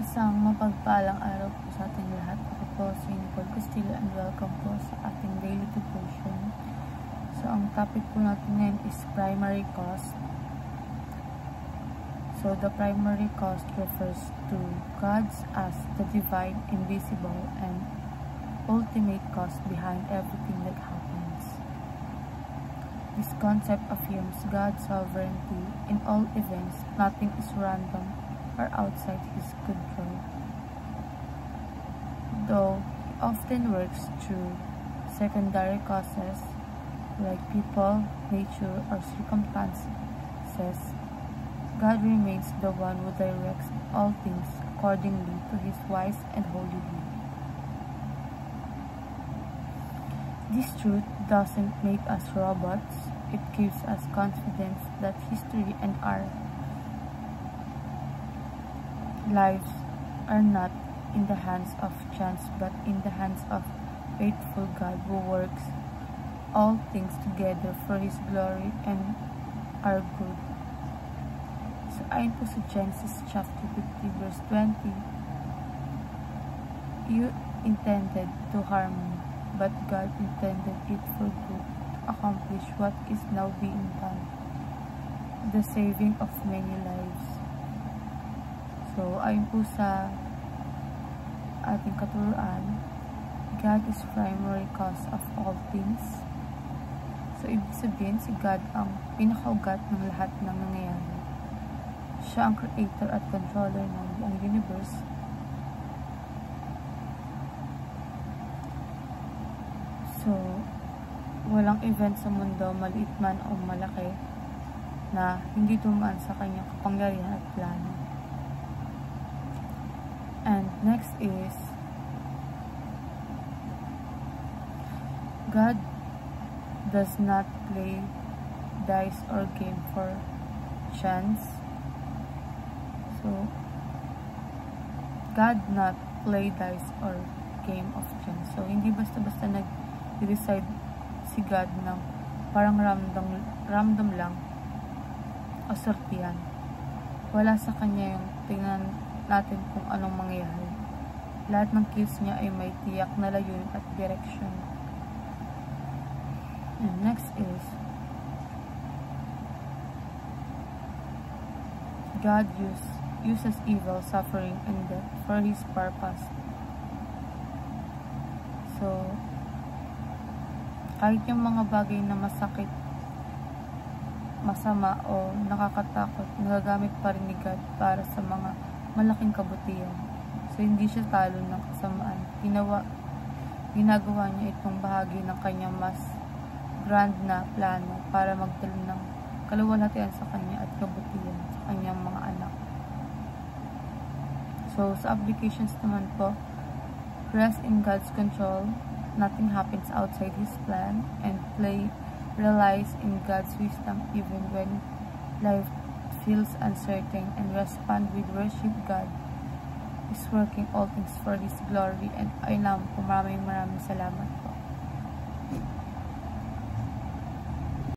Isang mapagpalang araw po sa ating lahat. Ako po si Nicole Castillo and welcome po sa ating daily devotion. So, ang topic po natin ngayon is primary cost. So, the primary cost refers to God's as the divine, invisible, and ultimate cost behind everything that happens. This concept affirms God's sovereignty in all events. Nothing is random or outside his control. Though he often works through secondary causes like people, nature, or circumstances, God remains the one who directs all things accordingly to his wise and holy will. This truth doesn't make us robots. It gives us confidence that history and our lives are not in the hands of chance but in the hands of faithful God who works all things together for His glory and our good. So, ayon po sa Genesis chapter 50 verse 20, you intended to harm me, but God intended it for good to accomplish what is now being done, the saving of many lives. So, ayon po sa ating katuruan, God is primary cause of all things. So, ibig sabihin, si God ang pinakaugat ng lahat ng nangyayari. Siya ang creator at controller ng buong universe. So, walang event sa mundo, maliit man o malaki, na hindi dumaan sa kanyang kapangyarihan at plano. And next is, God does not play dice or game for chance. So, God not play dice or game of chance. So, hindi basta-basta nag-decide si God ng parang random lang o sortihan. Wala sa kanya yung tingnan natin kung anong mangyayari. Lahat ng kills niya ay may tiyak na layunin at direction. And next is, God uses evil, suffering, and death for His purpose. So, kahit yung mga bagay na masakit, masama, o nakakatakot, nagagamit pa rin ni God para sa mga malaking kabutihan. So, hindi siya talo ng kasamaan. Ginagawa niya itong bahagi ng kanyang mas grand na plano para magdala ng kaluwalhatian sa kanya at kabutihan sa kanyang mga anak. So, sa applications naman po, rest in God's control, nothing happens outside His plan, and relies in God's wisdom even when life feels uncertain, and respond with worship. God is working all things for His glory. And ayun lang po, maraming salamat po.